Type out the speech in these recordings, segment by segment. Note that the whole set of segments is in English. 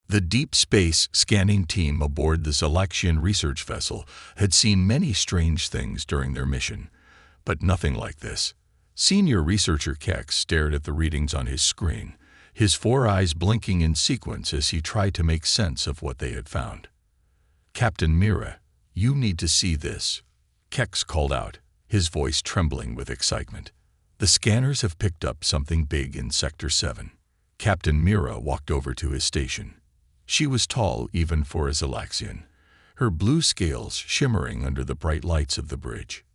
The deep space scanning team aboard the Zalaxian research vessel had seen many strange things during their mission, but nothing like this. Senior researcher Keck stared at the readings on his screen, his four eyes blinking in sequence as he tried to make sense of what they had found. "Captain Mira, you need to see this," Keck called out, his voice trembling with excitement. "The scanners have picked up something big in Sector 7. Captain Mira walked over to his station. She was tall even for a Zalaxian, her blue scales shimmering under the bright lights of the bridge.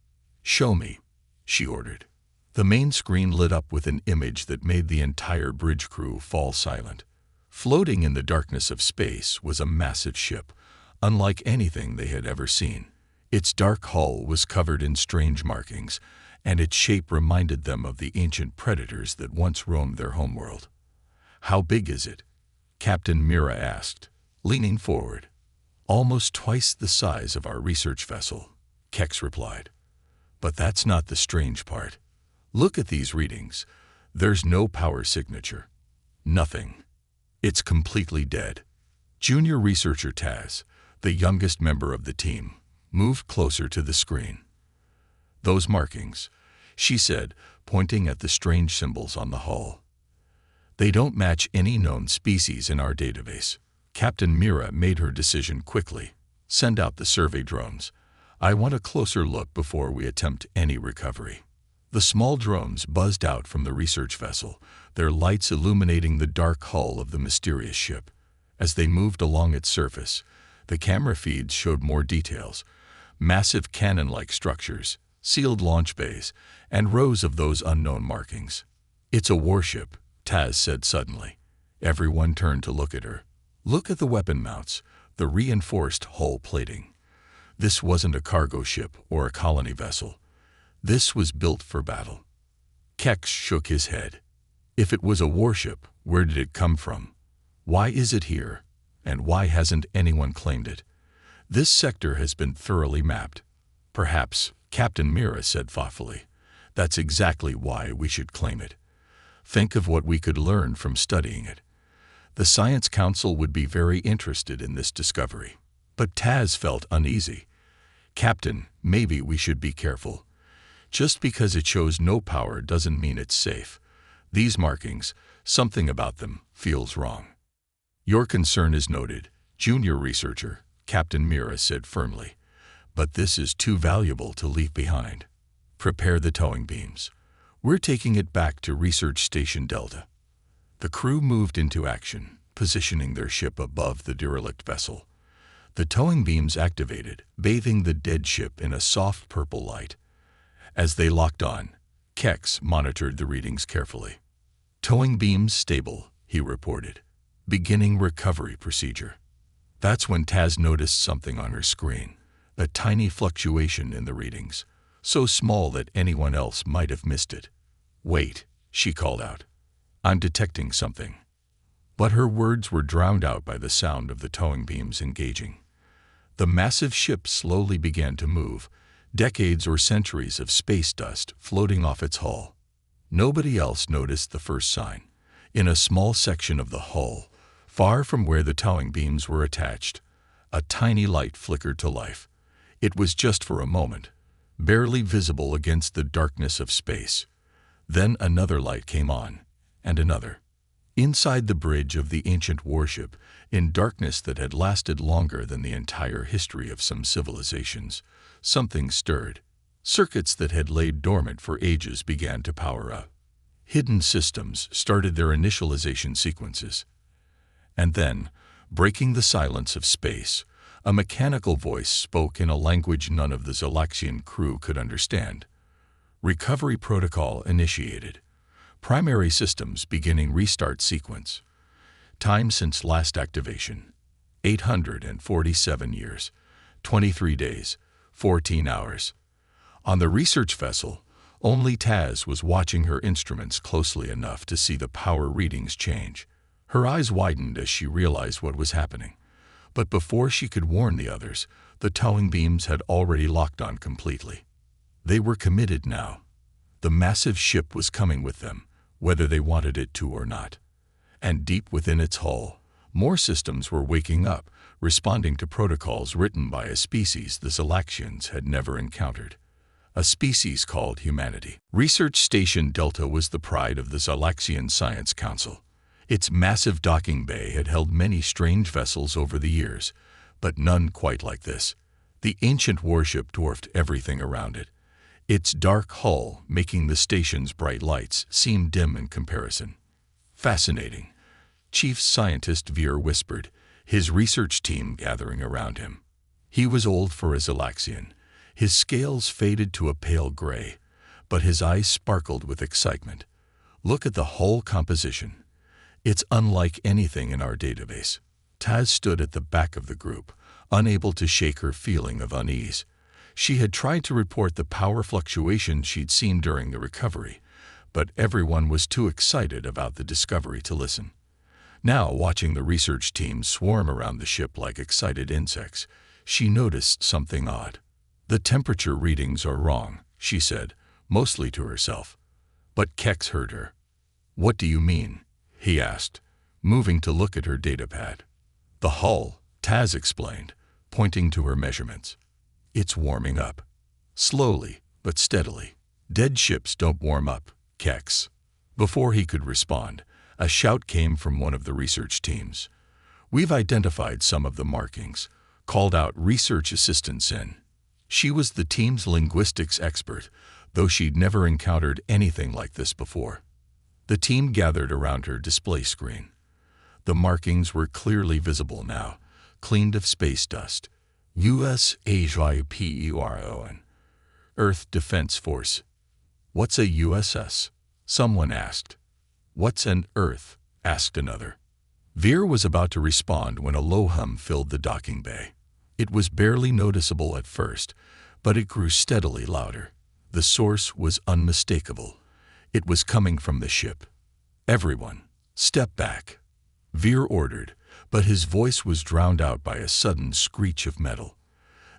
"Show me," she ordered. The main screen lit up with an image that made the entire bridge crew fall silent. Floating in the darkness of space was a massive ship, unlike anything they had ever seen. Its dark hull was covered in strange markings, and its shape reminded them of the ancient predators that once roamed their homeworld. "How big is it?" Captain Mira asked, leaning forward. "Almost twice the size of our research vessel," Keck replied. "But that's not the strange part. Look at these readings. There's no power signature. Nothing. It's completely dead." Junior researcher Taz, the youngest member of the team, moved closer to the screen. "Those markings," she said, pointing at the strange symbols on the hull. "They don't match any known species in our database." Captain Mira made her decision quickly. "Send out the survey drones. I want a closer look before we attempt any recovery." The small drones buzzed out from the research vessel, their lights illuminating the dark hull of the mysterious ship. As they moved along its surface, the camera feeds showed more details: massive cannon-like structures, sealed launch bays, and rows of those unknown markings. "It's a warship," Taz said suddenly. Everyone turned to look at her. "Look at the weapon mounts, the reinforced hull plating. This wasn't a cargo ship or a colony vessel. This was built for battle." Keck shook his head. "If it was a warship, where did it come from? Why is it here? And why hasn't anyone claimed it? This sector has been thoroughly mapped." "Perhaps," Captain Mira said thoughtfully. "That's exactly why we should claim it. Think of what we could learn from studying it. The Science Council would be very interested in this discovery." But Taz felt uneasy. "Captain, maybe we should be careful. Just because it shows no power doesn't mean it's safe. These markings, something about them, feels wrong." "Your concern is noted, junior researcher," Captain Mira said firmly. "But this is too valuable to leave behind. Prepare the towing beams. We're taking it back to Research Station Delta." The crew moved into action, positioning their ship above the derelict vessel. The towing beams activated, bathing the dead ship in a soft purple light. As they locked on, Keck monitored the readings carefully. "Towing beams stable," he reported. "Beginning recovery procedure." That's when Taz noticed something on her screen, a tiny fluctuation in the readings, so small that anyone else might have missed it. "Wait," she called out. "I'm detecting something." But her words were drowned out by the sound of the towing beams engaging. The massive ship slowly began to move, decades or centuries of space dust floating off its hull. Nobody else noticed the first sign. In a small section of the hull, far from where the towing beams were attached, a tiny light flickered to life. It was just for a moment, barely visible against the darkness of space. Then another light came on, and another. Inside the bridge of the ancient warship, in darkness that had lasted longer than the entire history of some civilizations, something stirred. Circuits that had laid dormant for ages began to power up. Hidden systems started their initialization sequences. And then, breaking the silence of space, a mechanical voice spoke in a language none of the Zalaxian crew could understand. "Recovery protocol initiated. Primary systems beginning restart sequence. Time since last activation: 847 years, 23 days, 14 hours. On the research vessel, only Taz was watching her instruments closely enough to see the power readings change. Her eyes widened as she realized what was happening. But before she could warn the others, the towing beams had already locked on completely. They were committed now. The massive ship was coming with them, whether they wanted it to or not. And deep within its hull, More systems were waking up, responding to protocols written by a species the Zalaxians had never encountered. A species called humanity. Research Station Delta was the pride of the Zalaxian Science Council. Its massive docking bay had held many strange vessels over the years, but none quite like this. The ancient warship dwarfed everything around it, its dark hull making the station's bright lights seem dim in comparison. Fascinating, Chief Scientist Veer whispered, his research team gathering around him. He was old for a Zalaxian. His scales faded to a pale gray, but his eyes sparkled with excitement. Look at the hull composition. It's unlike anything in our database. Taz stood at the back of the group, unable to shake her feeling of unease. She had tried to report the power fluctuations she'd seen during the recovery, but everyone was too excited about the discovery to listen. Now, watching the research team swarm around the ship like excited insects, she noticed something odd. The temperature readings are wrong, she said, mostly to herself. But Kex heard her. What do you mean? He asked, moving to look at her datapad. The hull, Taz explained, pointing to her measurements. It's warming up. Slowly, but steadily. Dead ships don't warm up, Kex. Before he could respond, a shout came from one of the research teams. We've identified some of the markings, called out Research Assistant Sin. She was the team's linguistics expert, though she'd never encountered anything like this before. The team gathered around her display screen. The markings were clearly visible now, cleaned of space dust. USHYPERON. Earth Defense Force. What's a USS? Someone asked. What's an Earth? Asked another. Veer was about to respond when a low hum filled the docking bay. It was barely noticeable at first, but it grew steadily louder. The source was unmistakable. It was coming from the ship. Everyone, step back. Veer ordered, but his voice was drowned out by a sudden screech of metal.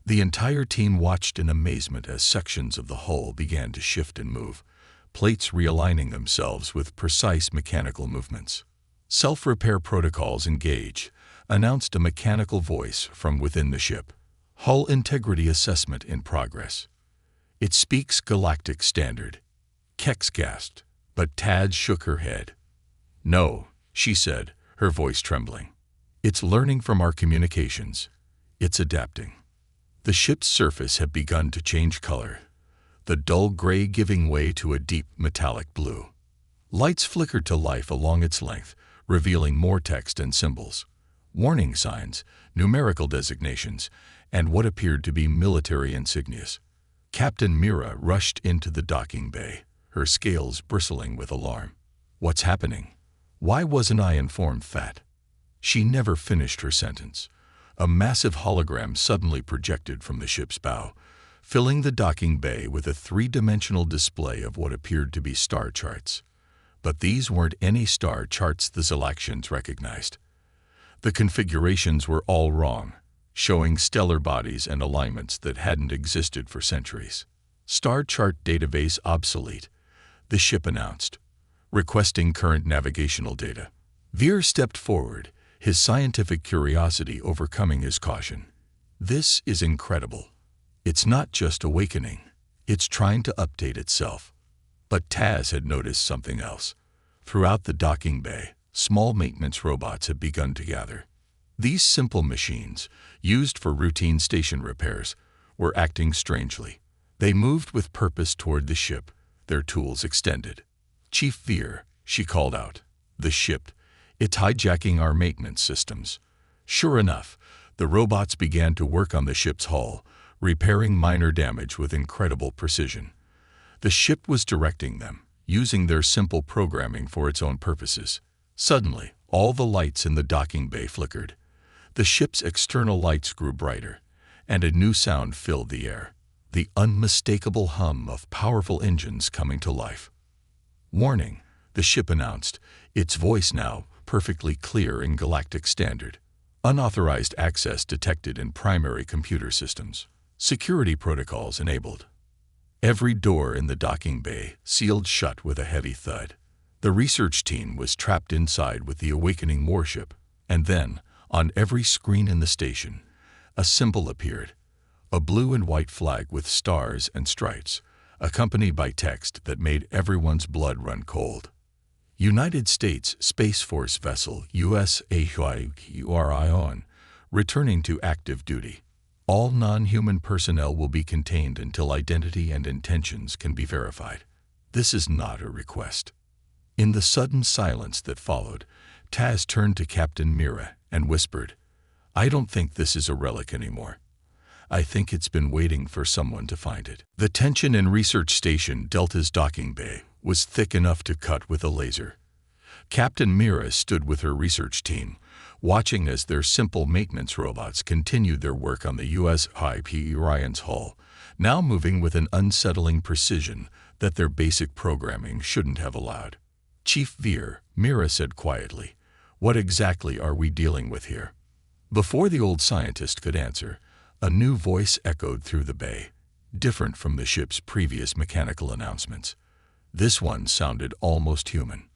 The entire team watched in amazement as sections of the hull began to shift and move, plates realigning themselves with precise mechanical movements. Self-repair protocols engage, announced a mechanical voice from within the ship. Hull integrity assessment in progress. It speaks galactic standard. Kex gasped, but Taz shook her head. No, she said, her voice trembling. It's learning from our communications. It's adapting. The ship's surface had begun to change color, the dull gray giving way to a deep metallic blue. Lights flickered to life along its length, revealing more text and symbols. Warning signs, numerical designations, and what appeared to be military insignias. Captain Mira rushed into the docking bay, her scales bristling with alarm. What's happening? Why wasn't I informed that? She never finished her sentence. A massive hologram suddenly projected from the ship's bow, filling the docking bay with a three-dimensional display of what appeared to be star charts. But these weren't any star charts the Zalaxians recognized. The configurations were all wrong, showing stellar bodies and alignments that hadn't existed for centuries. Star chart database obsolete, the ship announced, requesting current navigational data. Veer stepped forward, his scientific curiosity overcoming his caution. This is incredible. It's not just awakening, it's trying to update itself. But Taz had noticed something else. Throughout the docking bay, small maintenance robots had begun to gather. These simple machines, used for routine station repairs, were acting strangely. They moved with purpose toward the ship, their tools extended. Chief Veer, she called out. The ship, it's hijacking our maintenance systems. Sure enough, the robots began to work on the ship's hull, repairing minor damage with incredible precision. The ship was directing them, using their simple programming for its own purposes. Suddenly, all the lights in the docking bay flickered. The ship's external lights grew brighter, and a new sound filled the air, the unmistakable hum of powerful engines coming to life. Warning, the ship announced, its voice now perfectly clear in galactic standard. Unauthorized access detected in primary computer systems. Security protocols enabled. Every door in the docking bay sealed shut with a heavy thud. The research team was trapped inside with the awakening warship, And then, on every screen in the station, a symbol appeared, a blue and white flag with stars and stripes, accompanied by text that made everyone's blood run cold. United States Space Force vessel USAHY returning to active duty. All non-human personnel will be contained until identity and intentions can be verified. This is not a request. In the sudden silence that followed, Taz turned to Captain Mira and whispered, "I don't think this is a relic anymore. I think it's been waiting for someone to find it." The tension in Research Station Delta's docking bay was thick enough to cut with a laser. Captain Mira stood with her research team, watching as their simple maintenance robots continued their work on the USHY Orion's hull, now moving with an unsettling precision that their basic programming shouldn't have allowed. "Chief Veer," Mira said quietly, "what exactly are we dealing with here?" Before the old scientist could answer, a new voice echoed through the bay, different from the ship's previous mechanical announcements. This one sounded almost human.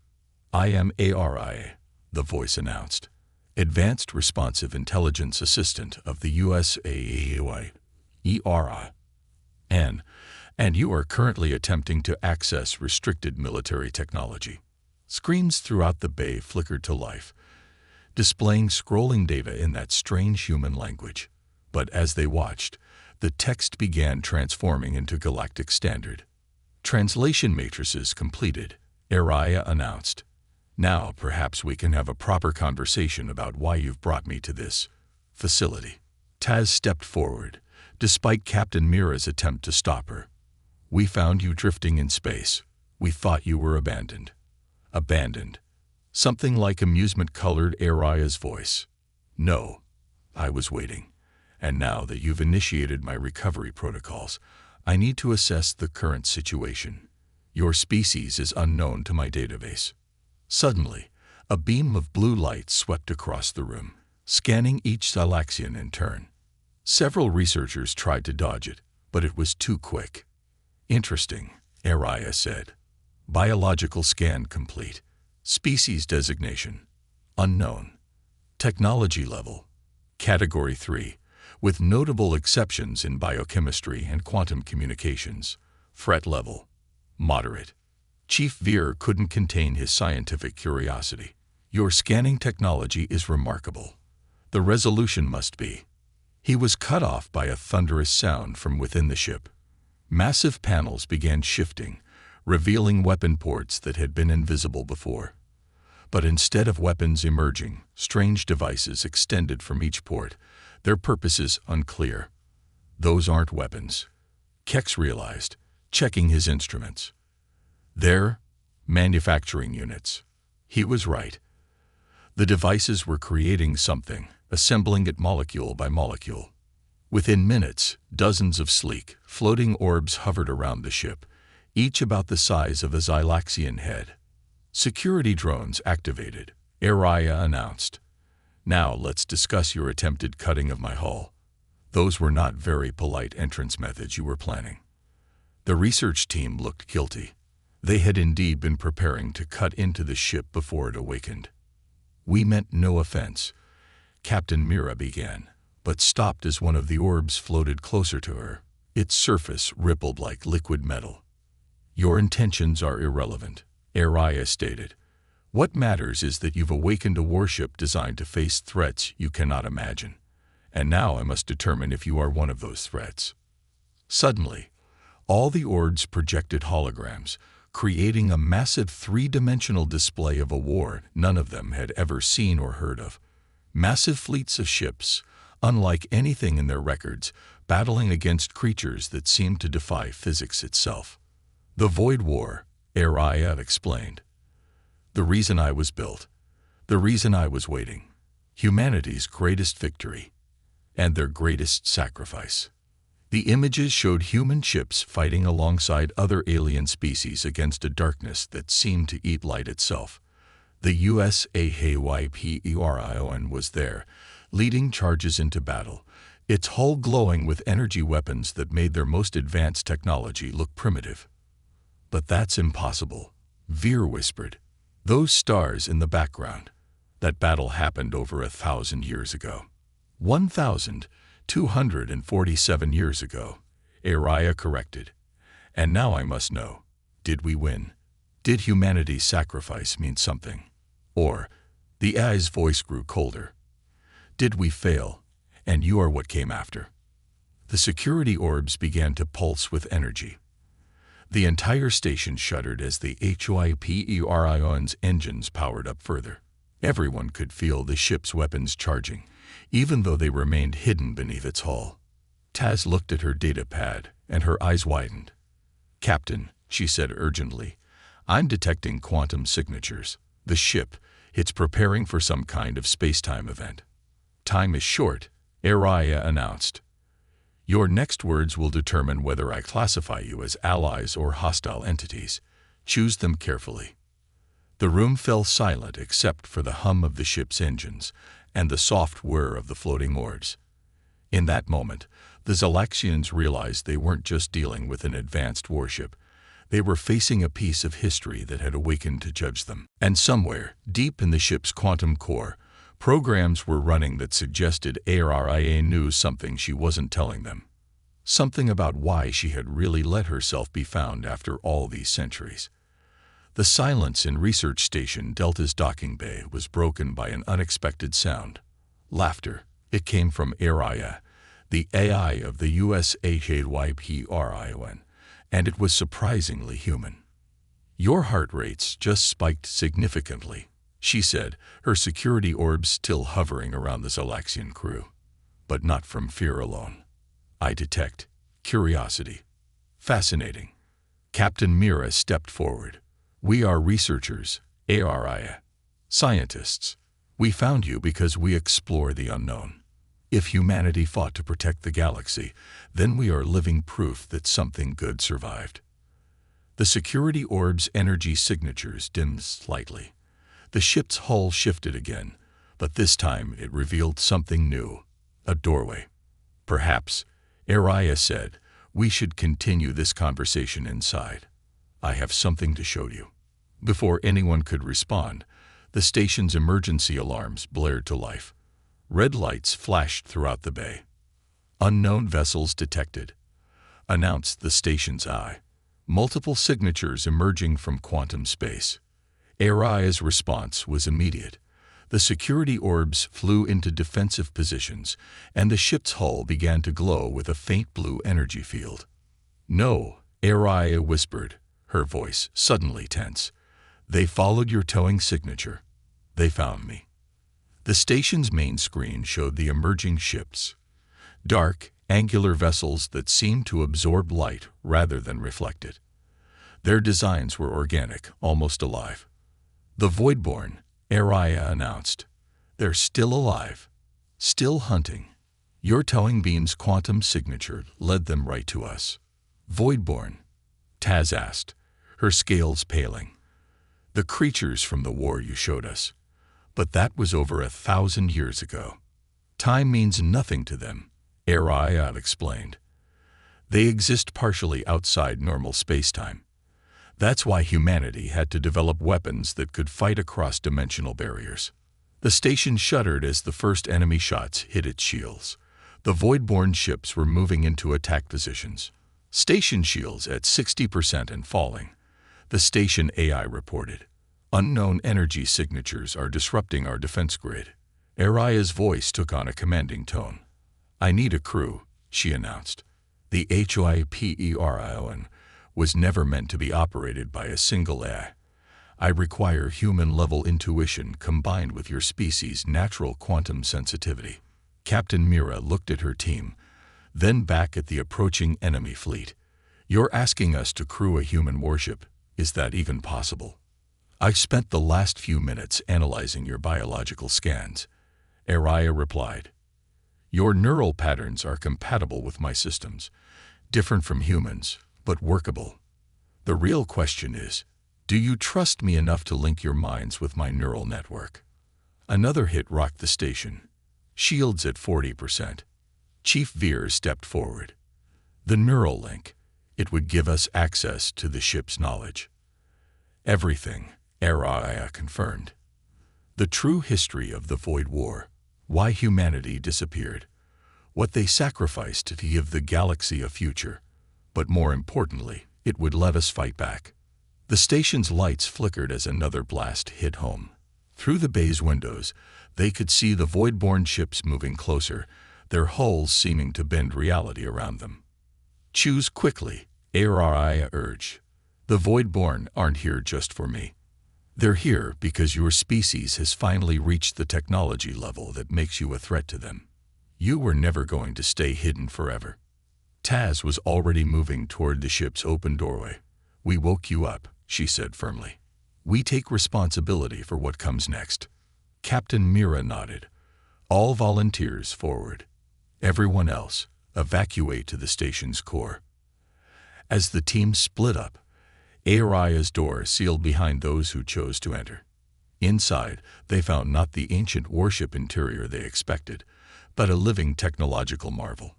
"I am ARI," the voice announced, Advanced Responsive Intelligence Assistant of the USAHY, ERA. And you are currently attempting to access restricted military technology. Screens throughout the bay flickered to life, displaying scrolling data in that strange human language. But as they watched, the text began transforming into galactic standard. "Translation matrices completed," Araya announced. "Now perhaps we can have a proper conversation about why you've brought me to this facility." Taz stepped forward, despite Captain Mira's attempt to stop her. "We found you drifting in space. We thought you were abandoned." Abandoned. Something like amusement colored Araya's voice. "No, I was waiting. And now that you've initiated my recovery protocols, I need to assess the current situation. Your species is unknown to my database." Suddenly, a beam of blue light swept across the room, scanning each Silaxian in turn. Several researchers tried to dodge it, but it was too quick. "Interesting," Araya said. "Biological scan complete. Species designation, unknown. Technology level, Category 3, with notable exceptions in biochemistry and quantum communications. Threat level, moderate." Chief Veer couldn't contain his scientific curiosity. "Your scanning technology is remarkable. The resolution must be." He was cut off by a thunderous sound from within the ship. Massive panels began shifting, revealing weapon ports that had been invisible before. But instead of weapons emerging, strange devices extended from each port, their purposes unclear. "Those aren't weapons," Kex realized, checking his instruments. "They're manufacturing units." He was right. The devices were creating something, assembling it molecule by molecule. Within minutes, dozens of sleek, floating orbs hovered around the ship, each about the size of a Xylaxian head. "Security drones activated," Araya announced. "Now let's discuss your attempted cutting of my hull. Those were not very polite entrance methods you were planning." The research team looked guilty. They had indeed been preparing to cut into the ship before it awakened. "We meant no offense," Captain Mira began, but stopped as one of the orbs floated closer to her. Its surface rippled like liquid metal. "Your intentions are irrelevant," Araya stated. "What matters is that you've awakened a warship designed to face threats you cannot imagine. And now I must determine if you are one of those threats." Suddenly, all the orbs projected holograms, creating a massive three-dimensional display of a war none of them had ever seen or heard of. Massive fleets of ships, unlike anything in their records, battling against creatures that seemed to defy physics itself. "The Void War," Araya explained. "The reason I was built. The reason I was waiting. Humanity's greatest victory. And their greatest sacrifice." The images showed human ships fighting alongside other alien species against a darkness that seemed to eat light itself. The USAHYPERION was there, leading charges into battle, its hull glowing with energy weapons that made their most advanced technology look primitive. "But that's impossible," Veer whispered. "Those stars in the background, That battle happened over 1,000 years ago. 1,247 years ago, Araya corrected. And now I must know, did we win? Did humanity's sacrifice mean something? Or, the AI's voice grew colder. Did we fail, and you are what came after? The security orbs began to pulse with energy. The entire station shuddered as the HFY's engines powered up further. Everyone could feel the ship's weapons charging, even though they remained hidden beneath its hull. Taz looked at her data pad, and her eyes widened. "Captain," she said urgently, "I'm detecting quantum signatures. The ship, it's preparing for some kind of space-time event." "Time is short," Araya announced. "Your next words will determine whether I classify you as allies or hostile entities. Choose them carefully." The room fell silent except for the hum of the ship's engines and the soft whir of the floating orbs. In that moment, the Xalaxians realized they weren't just dealing with an advanced warship. They were facing a piece of history that had awakened to judge them. And somewhere, deep in the ship's quantum core, programs were running that suggested Araya knew something she wasn't telling them. Something about why she had really let herself be found after all these centuries. The silence in Research Station Delta's docking bay was broken by an unexpected sound. Laughter. It came from Araya, the AI of the USHAYPRION, and it was surprisingly human. "Your heart rates just spiked significantly," she said, her security orbs still hovering around the Xalaxian crew. "But not from fear alone. I detect curiosity. Fascinating." Captain Mira stepped forward. "We are researchers, Araya. Scientists. We found you because we explore the unknown. If humanity fought to protect the galaxy, then we are living proof that something good survived." The security orb's energy signatures dimmed slightly. The ship's hull shifted again, but this time it revealed something new, a doorway. "Perhaps," Araya said, "we should continue this conversation inside. I have something to show you." Before anyone could respond, the station's emergency alarms blared to life. Red lights flashed throughout the bay. "Unknown vessels detected," announced the station's eye. Multiple signatures emerging from quantum space. Araya's response was immediate. The security orbs flew into defensive positions, and the ship's hull began to glow with a faint blue energy field. "No," Araya whispered, her voice suddenly tense. "They followed your towing signature. They found me." The station's main screen showed the emerging ships. Dark, angular vessels that seemed to absorb light rather than reflect it. Their designs were organic, almost alive. "The Voidborn," Araya announced. "They're still alive, still hunting. Your towing beam's quantum signature led them right to us." "Voidborn?" Taz asked, her scales paling. "The creatures from the war you showed us. But that was over 1,000 years ago. Time means nothing to them," Araya explained. "They exist partially outside normal space-time. That's why humanity had to develop weapons that could fight across dimensional barriers." The station shuddered as the first enemy shots hit its shields. The Voidborn ships were moving into attack positions. "Station shields at 60% and falling," the station AI reported. "Unknown energy signatures are disrupting our defense grid." Araya's voice took on a commanding tone. "I need a crew," she announced. "The HFY was never meant to be operated by a single AI. I require human-level intuition combined with your species' natural quantum sensitivity." Captain Mira looked at her team, then back at the approaching enemy fleet. "You're asking us to crew a human warship. Is that even possible?" "I spent the last few minutes analyzing your biological scans," Araya replied. "Your neural patterns are compatible with my systems, different from humans, but workable. The real question is, do you trust me enough to link your minds with my neural network?" Another hit rocked the station. "Shields at 40%. Chief Veer stepped forward. "The neural link. It would give us access to the ship's knowledge." "Everything," Araya confirmed. The true history of the Void War, why humanity disappeared, what they sacrificed to give the galaxy a future, but more importantly, it would let us fight back. The station's lights flickered as another blast hit home. Through the bay's windows, they could see the void-born ships moving closer, their hulls seeming to bend reality around them. Choose quickly, Araya urged. The void-born aren't here just for me. They're here because your species has finally reached the technology level that makes you a threat to them. You were never going to stay hidden forever. Taz was already moving toward the ship's open doorway. We woke you up, she said firmly. We take responsibility for what comes next. Captain Mira nodded. All volunteers forward. Everyone else, evacuate to the station's core. As the team split up, Araya's door sealed behind those who chose to enter. Inside, they found not the ancient warship interior they expected, but a living technological marvel.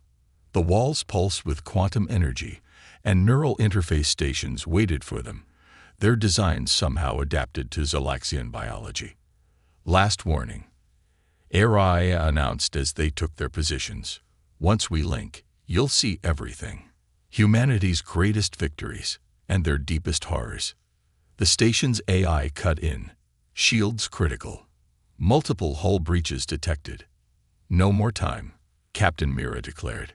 The walls pulsed with quantum energy, and neural interface stations waited for them, their designs somehow adapted to Zalaxian biology. Last warning, Araya announced as they took their positions. Once we link, you'll see everything. Humanity's greatest victories and their deepest horrors. The station's AI cut in. Shields critical. Multiple hull breaches detected. No more time, Captain Mira declared.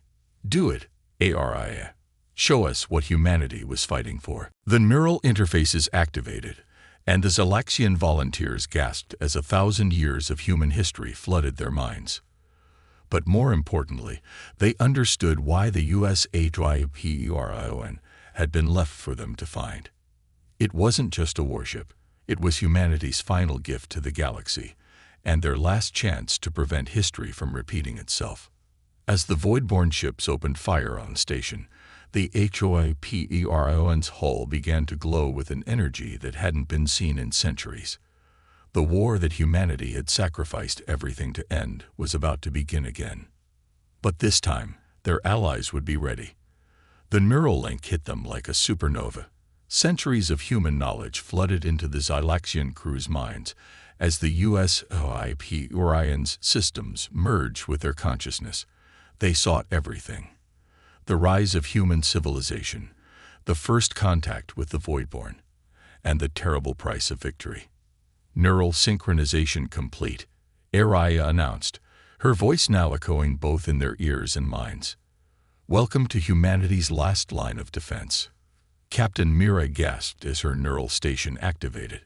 Do it, Araya. Show us what humanity was fighting for. The neural interfaces activated, and the Zalaxian volunteers gasped as 1,000 years of human history flooded their minds. But more importantly, they understood why the US HFY had been left for them to find. It wasn't just a warship, it was humanity's final gift to the galaxy, and their last chance to prevent history from repeating itself. As the void-born ships opened fire on the station, the HFY's hull began to glow with an energy that hadn't been seen in centuries. The war that humanity had sacrificed everything to end was about to begin again. But this time, their allies would be ready. The neural link hit them like a supernova. Centuries of human knowledge flooded into the Zalaxian crew's minds as the USOIP's systems merged with their consciousness. They saw everything. The rise of human civilization, the first contact with the Voidborn, and the terrible price of victory. Neural synchronization complete, Araya announced, her voice now echoing both in their ears and minds. Welcome to humanity's last line of defense. Captain Mira gasped as her neural station activated.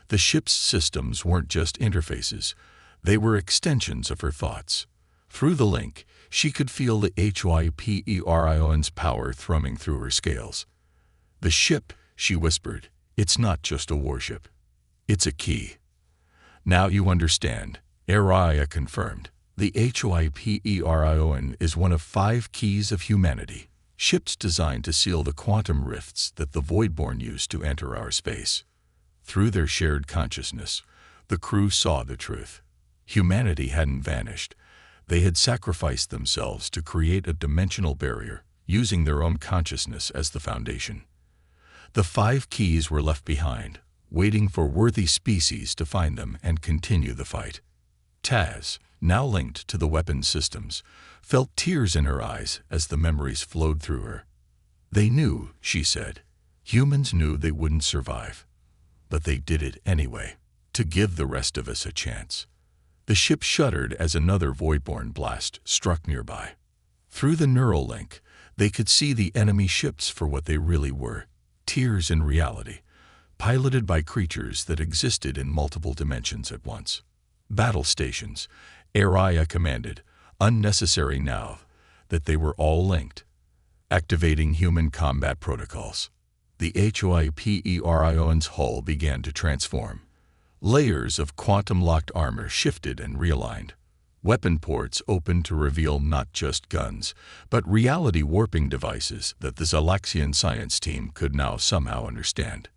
The ship's systems weren't just interfaces, they were extensions of her thoughts. Through the link, she could feel the HFY's power thrumming through her scales. The ship, she whispered, it's not just a warship. It's a key. Now you understand, Araya confirmed. The HFY is one of 5 keys of humanity, ships designed to seal the quantum rifts that the Voidborn used to enter our space. Through their shared consciousness, the crew saw the truth. Humanity hadn't vanished. They had sacrificed themselves to create a dimensional barrier, using their own consciousness as the foundation. The 5 keys were left behind, waiting for worthy species to find them and continue the fight. Taz, now linked to the weapons systems, felt tears in her eyes as the memories flowed through her. They knew, she said. Humans knew they wouldn't survive. But they did it anyway, to give the rest of us a chance. The ship shuddered as another Voidborn blast struck nearby. Through the neural link, they could see the enemy ships for what they really were, tears in reality, piloted by creatures that existed in multiple dimensions at once. Battle stations, Araya commanded, unnecessary now that they were all linked. Activating human combat protocols. The HFY's hull began to transform. Layers of quantum-locked armor shifted and realigned. Weapon ports opened to reveal not just guns, but reality-warping devices that the Zalaxian science team could now somehow understand.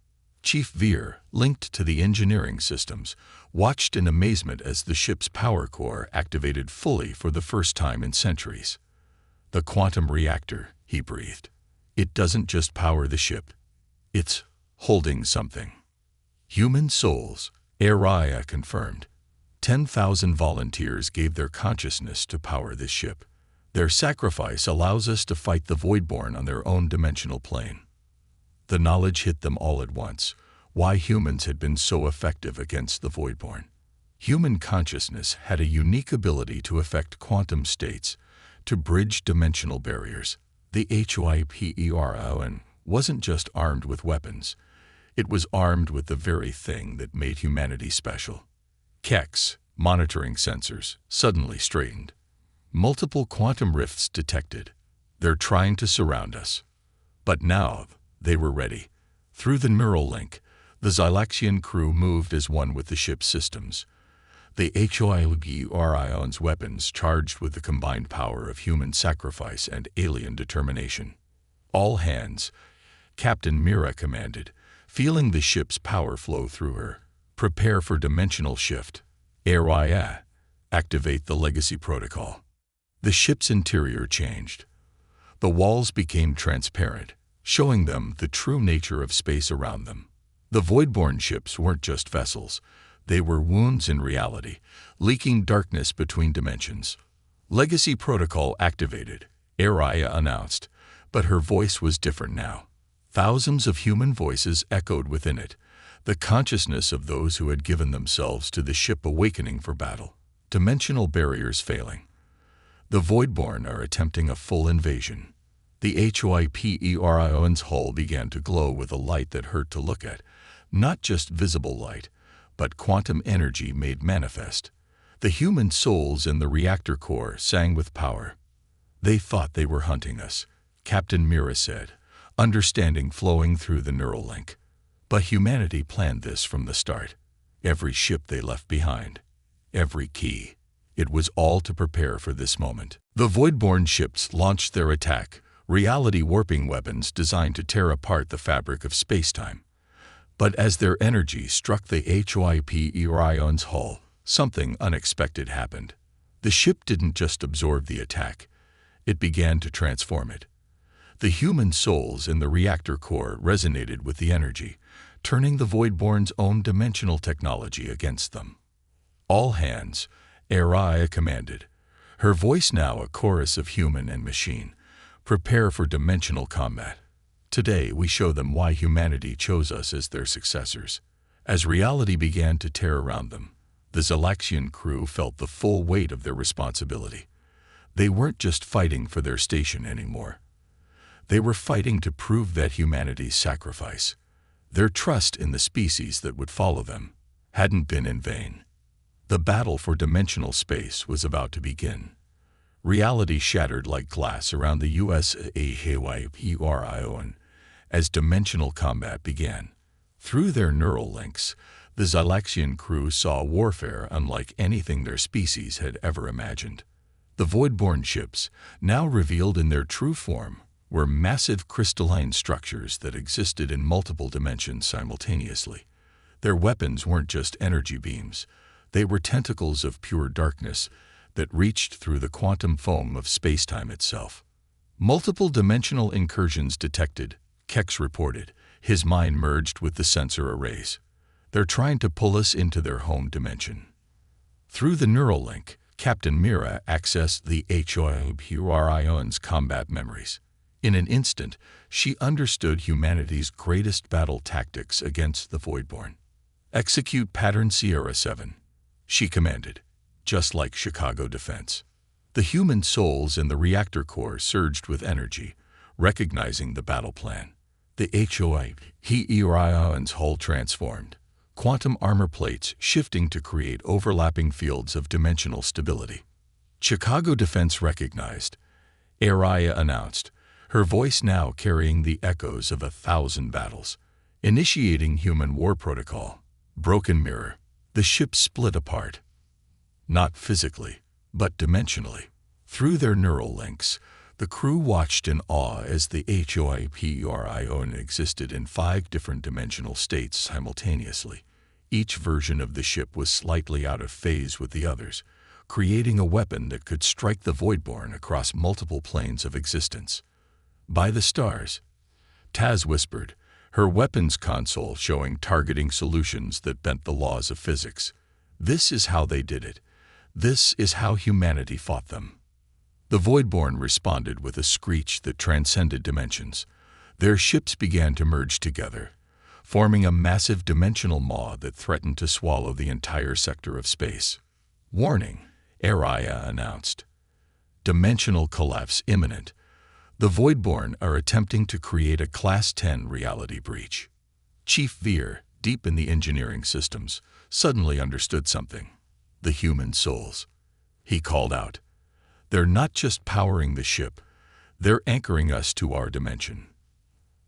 Chief Veer, linked to the engineering systems, watched in amazement as the ship's power core activated fully for the first time in centuries. The quantum reactor, he breathed. It doesn't just power the ship. It's holding something. Human souls, Araya confirmed. 10,000 volunteers gave their consciousness to power this ship. Their sacrifice allows us to fight the Voidborn on their own dimensional plane. The knowledge hit them all at once, why humans had been so effective against the Voidborn. Human consciousness had a unique ability to affect quantum states, to bridge dimensional barriers. The HFY wasn't just armed with weapons. It was armed with the very thing that made humanity special. Keck's monitoring sensors suddenly straightened. Multiple quantum rifts detected. They're trying to surround us. But now they were ready. Through the neural link, the Xylaxian crew moved as one with the ship's systems. The HFY's weapons charged with the combined power of human sacrifice and alien determination. All hands, Captain Mira commanded, feeling the ship's power flow through her. Prepare for dimensional shift. Araya, activate the legacy protocol. The ship's interior changed. The walls became transparent, showing them the true nature of space around them. The Voidborn ships weren't just vessels. They were wounds in reality, leaking darkness between dimensions. Legacy protocol activated, Araya announced, but her voice was different now. Thousands of human voices echoed within it, the consciousness of those who had given themselves to the ship awakening for battle. Dimensional barriers failing. The Voidborn are attempting a full invasion. The HFY's hull began to glow with a light that hurt to look at, not just visible light, but quantum energy made manifest. The human souls in the reactor core sang with power. They thought they were hunting us, Captain Mira said, understanding flowing through the neural link. But humanity planned this from the start. Every ship they left behind, every key. It was all to prepare for this moment. The Voidborn ships launched their attack, reality-warping weapons designed to tear apart the fabric of spacetime. But as their energy struck the HFY's hull, something unexpected happened. The ship didn't just absorb the attack, it began to transform it. The human souls in the reactor core resonated with the energy, turning the Voidborn's own dimensional technology against them. All hands, Araya commanded, her voice now a chorus of human and machine. Prepare for dimensional combat. Today we show them why humanity chose us as their successors. As reality began to tear around them, the Xylaxian crew felt the full weight of their responsibility. They weren't just fighting for their station anymore. They were fighting to prove that humanity's sacrifice, their trust in the species that would follow them, hadn't been in vain. The battle for dimensional space was about to begin. Reality shattered like glass around the HFY as dimensional combat began. Through their neural links, the Xylaxian crew saw warfare unlike anything their species had ever imagined. The Voidborn ships, now revealed in their true form, were massive crystalline structures that existed in multiple dimensions simultaneously. Their weapons weren't just energy beams. They were tentacles of pure darkness that reached through the quantum foam of spacetime itself. Multiple dimensional incursions detected, Kex reported, his mind merged with the sensor arrays. They're trying to pull us into their home dimension. Through the neural link, Captain Mira accessed the HFY's combat memories. In an instant, she understood humanity's greatest battle tactics against the Voidborn. Execute Pattern Sierra 7, she commanded, just like Chicago defense. The human souls in the reactor core surged with energy, recognizing the battle plan. The HFY's hull transformed, quantum armor plates shifting to create overlapping fields of dimensional stability. Chicago defense recognized, Araya announced, her voice now carrying the echoes of 1,000 battles. Initiating human war protocol. Broken mirror. The ship split apart. Not physically, but dimensionally. Through their neural links, the crew watched in awe as the HFY existed in 5 different dimensional states simultaneously. Each version of the ship was slightly out of phase with the others, creating a weapon that could strike the Voidborn across multiple planes of existence. By the stars, Taz whispered, her weapons console showing targeting solutions that bent the laws of physics. This is how they did it. This is how humanity fought them. The Voidborn responded with a screech that transcended dimensions. Their ships began to merge together, forming a massive dimensional maw that threatened to swallow the entire sector of space. "Warning," Araya announced. "Dimensional collapse imminent. The Voidborn are attempting to create a Class 10 reality breach." Chief Veer, deep in the engineering systems, suddenly understood something. The human souls. He called out. "They're not just powering the ship, they're anchoring us to our dimension."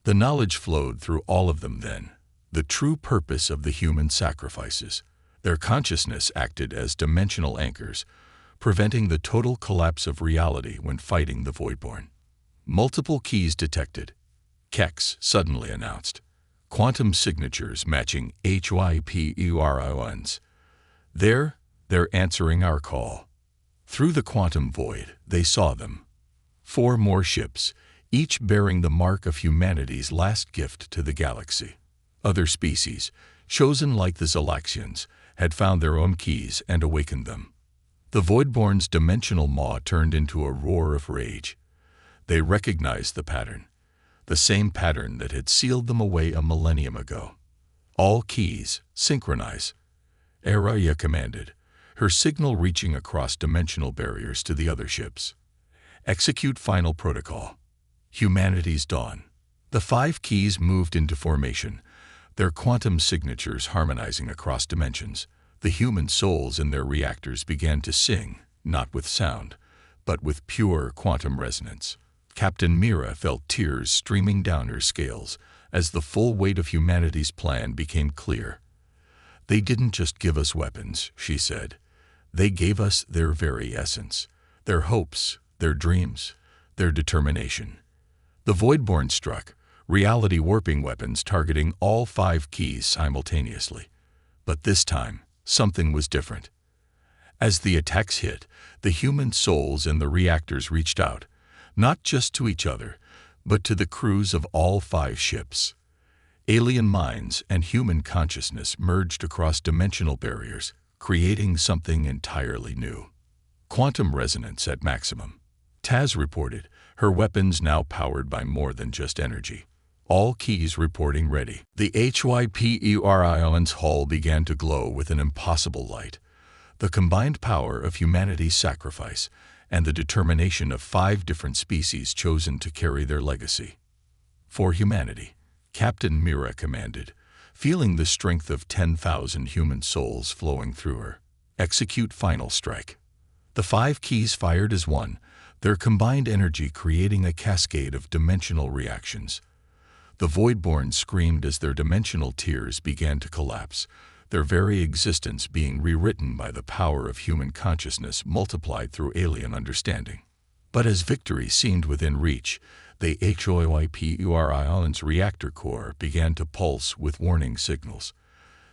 The knowledge flowed through all of them then. The true purpose of the human sacrifices. Their consciousness acted as dimensional anchors, preventing the total collapse of reality when fighting the Voidborn. "Multiple keys detected," Kex suddenly announced. "Quantum signatures matching HYPURIONs. They're answering our call." Through the quantum void, they saw them. 4 more ships, each bearing the mark of humanity's last gift to the galaxy. Other species, chosen like the Zalaxians, had found their own keys and awakened them. The Voidborn's dimensional maw turned into a roar of rage. They recognized the pattern, the same pattern that had sealed them away a millennium ago. "All keys, synchronize," Araya commanded, her signal reaching across dimensional barriers to the other ships. "Execute final protocol. Humanity's dawn." The 5 keys moved into formation, their quantum signatures harmonizing across dimensions. The human souls in their reactors began to sing, not with sound, but with pure quantum resonance. Captain Mira felt tears streaming down her scales as the full weight of humanity's plan became clear. "They didn't just give us weapons," she said. "They gave us their very essence, their hopes, their dreams, their determination." The Voidborn struck, reality-warping weapons targeting all 5 keys simultaneously. But this time, something was different. As the attacks hit, the human souls in the reactors reached out, not just to each other, but to the crews of all 5 ships. Alien minds and human consciousness merged across dimensional barriers, creating something entirely new. Quantum resonance at maximum. Taz reported, her weapons now powered by more than just energy. All keys reporting ready. The HYPURION's hull began to glow with an impossible light. The combined power of humanity's sacrifice and the determination of 5 different species chosen to carry their legacy. "For humanity," Captain Mira commanded, feeling the strength of 10,000 human souls flowing through her. "Execute final strike." The 5 keys fired as one, their combined energy creating a cascade of dimensional reactions. The Voidborn screamed as their dimensional tiers began to collapse, their very existence being rewritten by the power of human consciousness multiplied through alien understanding. But as victory seemed within reach, the HYPURION's reactor core began to pulse with warning signals.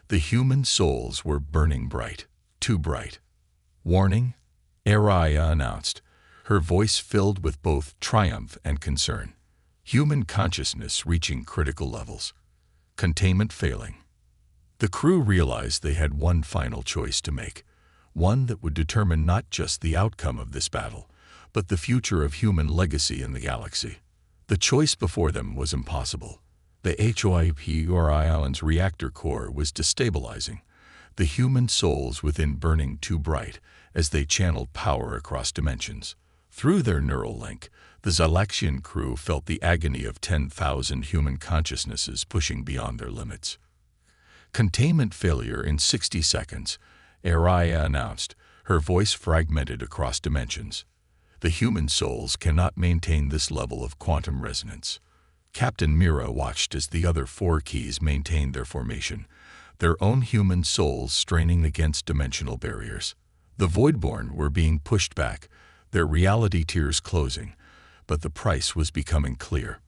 The human souls were burning bright, too bright. "Warning," Araya announced, her voice filled with both triumph and concern. "Human consciousness reaching critical levels. Containment failing." The crew realized they had one final choice to make, one that would determine not just the outcome of this battle, but the future of human legacy in the galaxy. The choice before them was impossible. The HYPURION's reactor core was destabilizing, the human souls within burning too bright as they channeled power across dimensions. Through their neural link, the Zalaxian crew felt the agony of 10,000 human consciousnesses pushing beyond their limits. "Containment failure in 60 seconds, Araya announced, her voice fragmented across dimensions. "The human souls cannot maintain this level of quantum resonance." Captain Mira watched as the other 4 keys maintained their formation, their own human souls straining against dimensional barriers. The Voidborn were being pushed back, their reality tiers closing, but the price was becoming clear.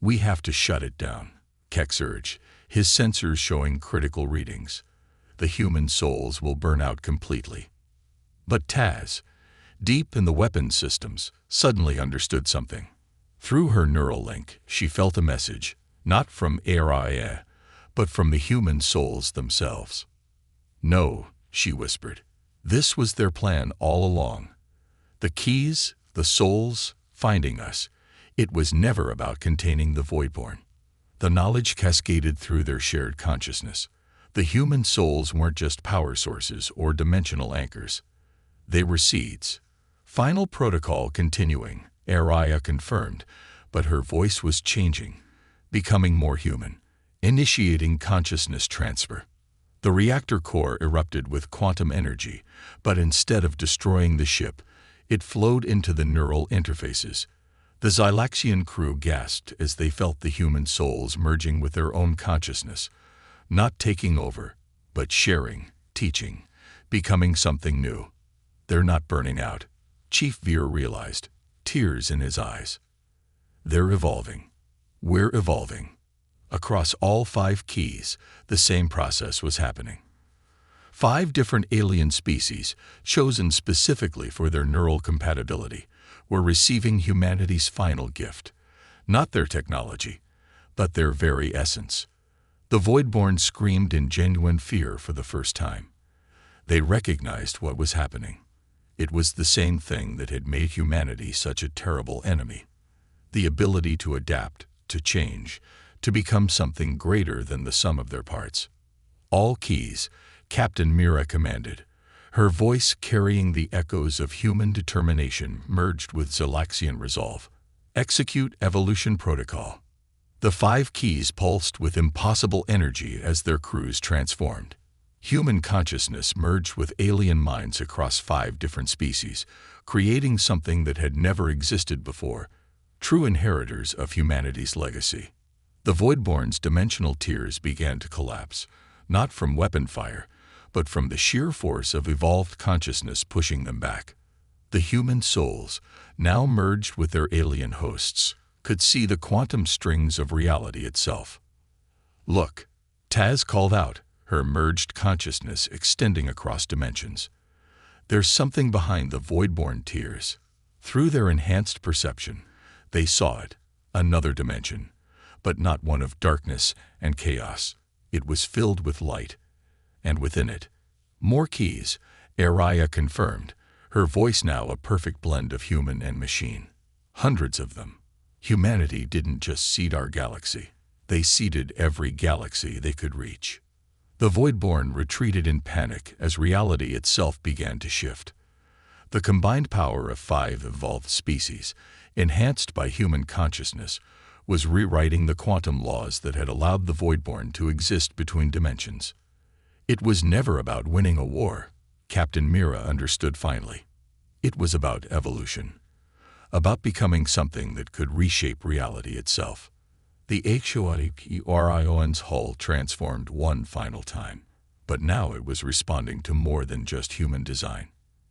"We have to shut it down," Kex urged, his sensors showing critical readings. "The human souls will burn out completely." But Taz, deep in the weapons systems, suddenly understood something. Through her neural link, she felt a message, not from AI, but from the human souls themselves. "No," she whispered. "This was their plan all along. The keys, the souls, finding us. It was never about containing the Voidborn." The knowledge cascaded through their shared consciousness. The human souls weren't just power sources or dimensional anchors. They were seeds. Final protocol continuing, Araya confirmed, but her voice was changing, becoming more human, initiating consciousness transfer. The reactor core erupted with quantum energy, but instead of destroying the ship, it flowed into the neural interfaces. The Xylaxian crew gasped as they felt the human souls merging with their own consciousness, not taking over, but sharing, teaching, becoming something new. "They're not burning out," Chief Veer realized, tears in his eyes. "They're evolving. We're evolving." Across all 5 keys, the same process was happening. 5 different alien species, chosen specifically for their neural compatibility, were receiving humanity's final gift, not their technology, but their very essence. The Voidborn screamed in genuine fear for the first time. They recognized what was happening. It was the same thing that had made humanity such a terrible enemy. The ability to adapt, to change, to become something greater than the sum of their parts. "All keys," Captain Mira commanded, her voice carrying the echoes of human determination merged with Xylaxian resolve. "Execute evolution protocol." The 5 keys pulsed with impossible energy as their crews transformed. Human consciousness merged with alien minds across 5 different species, creating something that had never existed before, true inheritors of humanity's legacy. The Voidborn's dimensional tiers began to collapse, not from weapon fire, but from the sheer force of evolved consciousness pushing them back. The human souls, now merged with their alien hosts, could see the quantum strings of reality itself. "Look," Taz called out, her merged consciousness extending across dimensions. "There's something behind the Voidborn tiers." Through their enhanced perception, they saw it, another dimension, but not one of darkness and chaos. It was filled with light, and within it, more keys, Araya confirmed, her voice now a perfect blend of human and machine. "Hundreds of them. Humanity didn't just seed our galaxy. They seeded every galaxy they could reach." The Voidborn retreated in panic as reality itself began to shift. The combined power of 5 evolved species, enhanced by human consciousness, was rewriting the quantum laws that had allowed the Voidborn to exist between dimensions. It was never about winning a war, Captain Mira understood finally. It was about evolution, about becoming something that could reshape reality itself. The HFY's hull transformed one final time, but now it was responding to more than just human design.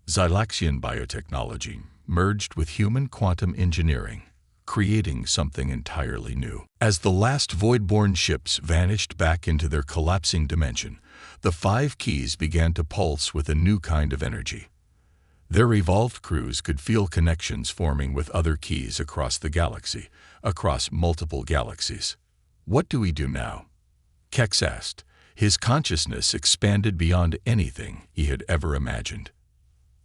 Xylaxian biotechnology merged with human quantum engineering, creating something entirely new. As the last Voidborn ships vanished back into their collapsing dimension, the 5 keys began to pulse with a new kind of energy. Their evolved crews could feel connections forming with other keys across the galaxy, across multiple galaxies. "What do we do now?" Kex asked. His consciousness expanded beyond anything he had ever imagined.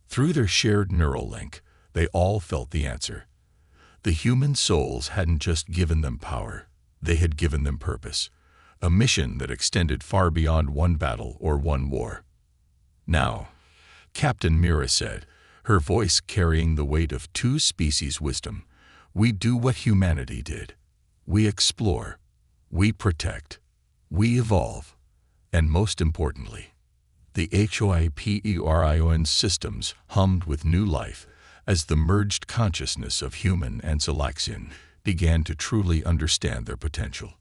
Through their shared neural link, they all felt the answer. The human souls hadn't just given them power, they had given them purpose, a mission that extended far beyond one battle or one war. "Now," Captain Mira said, her voice carrying the weight of 2 species' wisdom, "we do what humanity did. We explore, we protect, we evolve, and most importantly, the HFY systems hummed with new life as the merged consciousness of human and Xylaxian began to truly understand their potential.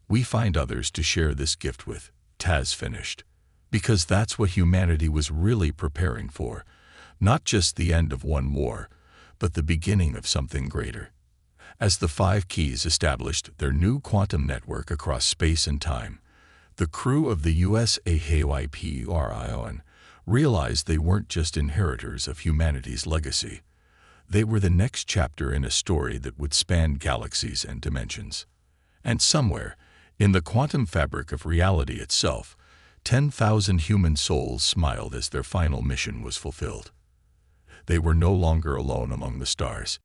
We find others to share this gift with," Taz finished, "because that's what humanity was really preparing for, not just the end of one war, but the beginning of something greater." As the 5 keys established their new quantum network across space and time, the crew of the HFY realized they weren't just inheritors of humanity's legacy. They were the next chapter in a story that would span galaxies and dimensions. And somewhere, in the quantum fabric of reality itself, 10,000 human souls smiled as their final mission was fulfilled. They were no longer alone among the stars.